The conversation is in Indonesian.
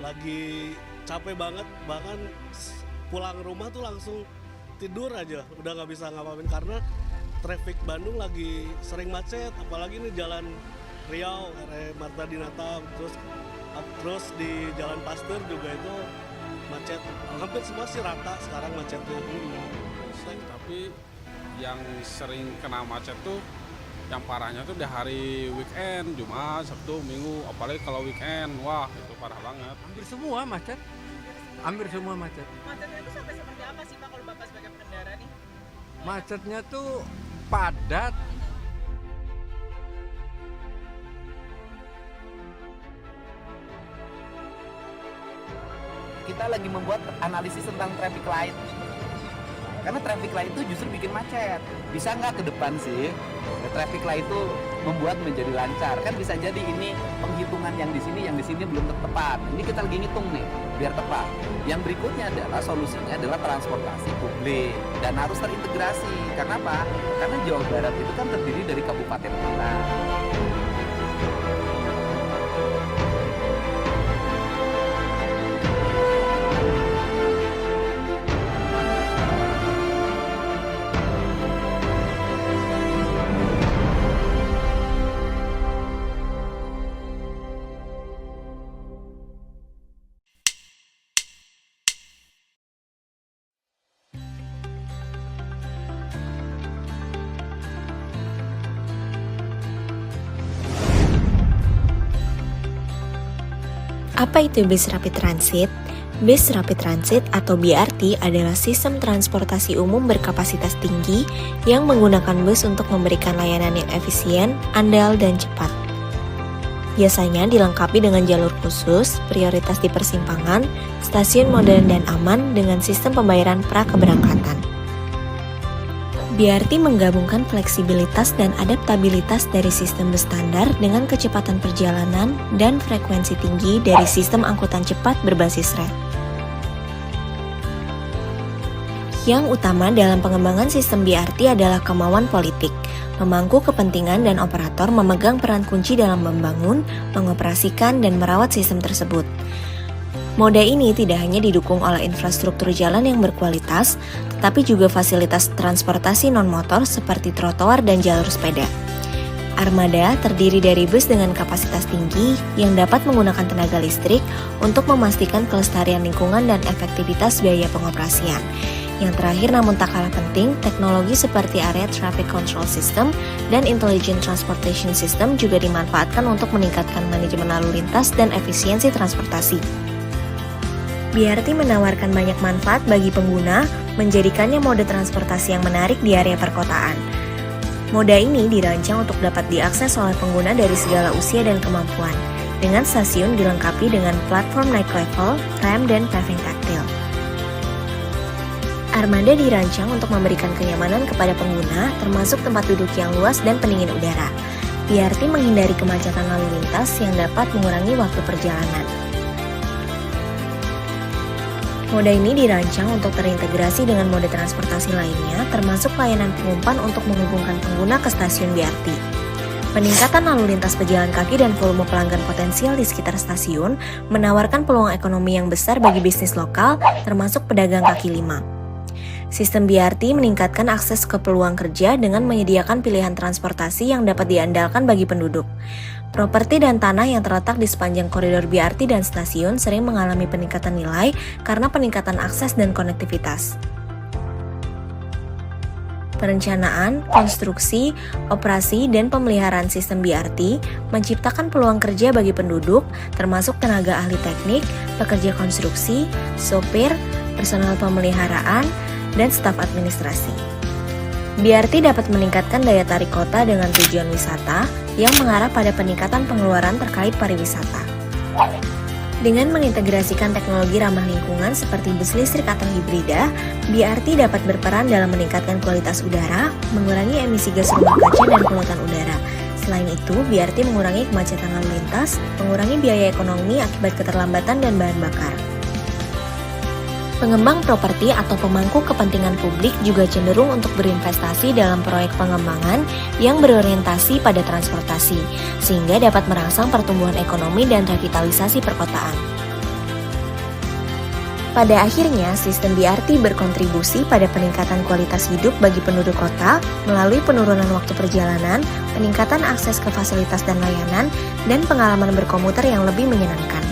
lagi capek banget, bahkan pulang rumah tuh langsung tidur aja, udah nggak bisa ngapain karena traffic Bandung lagi sering macet, apalagi nih jalan Riau, area Marta Dinata, terus di Jalan Pasteur juga itu macet. Hampir semua sih rata sekarang macetnya. Tapi yang sering kena macet tuh yang parahnya tuh di hari weekend, Jumat, Sabtu, Minggu, apalagi kalau weekend, wah itu parah banget. Hampir semua macet. Macetnya itu sampai seperti apa sih Pak kalau Bapak sebagai pengendara nih? Macetnya tuh padat. Kita lagi membuat analisis tentang traffic light. Karena traffic light itu justru bikin macet. Bisa nggak ke depan sih traffic light itu membuat menjadi lancar? Kan bisa jadi ini penghitungan yang di sini belum tepat. Ini kita lagi ngitung nih biar tepat. Yang berikutnya adalah solusinya adalah transportasi publik dan harus terintegrasi. Karena apa? Karena Jawa Barat itu kan terdiri dari kabupaten kota. Apa itu Bis Rapid Transit? Bis Rapid Transit atau BRT adalah sistem transportasi umum berkapasitas tinggi yang menggunakan bus untuk memberikan layanan yang efisien, andal, dan cepat. Biasanya dilengkapi dengan jalur khusus, prioritas di persimpangan, stasiun modern dan aman dengan sistem pembayaran pra-keberangkatan. BRT menggabungkan fleksibilitas dan adaptabilitas dari sistem bus standar dengan kecepatan perjalanan dan frekuensi tinggi dari sistem angkutan cepat berbasis rel. Yang utama dalam pengembangan sistem BRT adalah kemauan politik. Pemangku kepentingan dan operator memegang peran kunci dalam membangun, mengoperasikan, dan merawat sistem tersebut. Moda ini tidak hanya didukung oleh infrastruktur jalan yang berkualitas, tetapi juga fasilitas transportasi non-motor seperti trotoar dan jalur sepeda. Armada terdiri dari bus dengan kapasitas tinggi yang dapat menggunakan tenaga listrik untuk memastikan kelestarian lingkungan dan efektivitas biaya pengoperasian. Yang terakhir namun tak kalah penting, teknologi seperti Area Traffic Control System dan Intelligent Transportation System juga dimanfaatkan untuk meningkatkan manajemen lalu lintas dan efisiensi transportasi. BRT menawarkan banyak manfaat bagi pengguna, menjadikannya mode transportasi yang menarik di area perkotaan. Moda ini dirancang untuk dapat diakses oleh pengguna dari segala usia dan kemampuan, dengan stasiun dilengkapi dengan platform naik level, rem, dan paving taktil. Armada dirancang untuk memberikan kenyamanan kepada pengguna, termasuk tempat duduk yang luas dan pendingin udara. BRT menghindari kemacetan lalu lintas yang dapat mengurangi waktu perjalanan. Moda ini dirancang untuk terintegrasi dengan mode transportasi lainnya, termasuk layanan pengumpan untuk menghubungkan pengguna ke stasiun BRT. Peningkatan lalu lintas pejalan kaki dan volume pelanggan potensial di sekitar stasiun menawarkan peluang ekonomi yang besar bagi bisnis lokal, termasuk pedagang kaki lima. Sistem BRT meningkatkan akses ke peluang kerja dengan menyediakan pilihan transportasi yang dapat diandalkan bagi penduduk. Properti dan tanah yang terletak di sepanjang koridor BRT dan stasiun sering mengalami peningkatan nilai karena peningkatan akses dan konektivitas. Perencanaan, konstruksi, operasi, dan pemeliharaan sistem BRT menciptakan peluang kerja bagi penduduk, termasuk tenaga ahli teknik, pekerja konstruksi, sopir, personel pemeliharaan, dan staf administrasi. BRT dapat meningkatkan daya tarik kota dengan tujuan wisata yang mengarah pada peningkatan pengeluaran terkait pariwisata. Dengan mengintegrasikan teknologi ramah lingkungan seperti bus listrik atau hibrida, BRT dapat berperan dalam meningkatkan kualitas udara, mengurangi emisi gas rumah kaca dan polutan udara. Selain itu, BRT mengurangi kemacetan lalu lintas, mengurangi biaya ekonomi akibat keterlambatan dan bahan bakar. Pengembang properti atau pemangku kepentingan publik juga cenderung untuk berinvestasi dalam proyek pengembangan yang berorientasi pada transportasi, sehingga dapat merangsang pertumbuhan ekonomi dan revitalisasi perkotaan. Pada akhirnya, sistem BRT berkontribusi pada peningkatan kualitas hidup bagi penduduk kota melalui penurunan waktu perjalanan, peningkatan akses ke fasilitas dan layanan, dan pengalaman berkomuter yang lebih menyenangkan.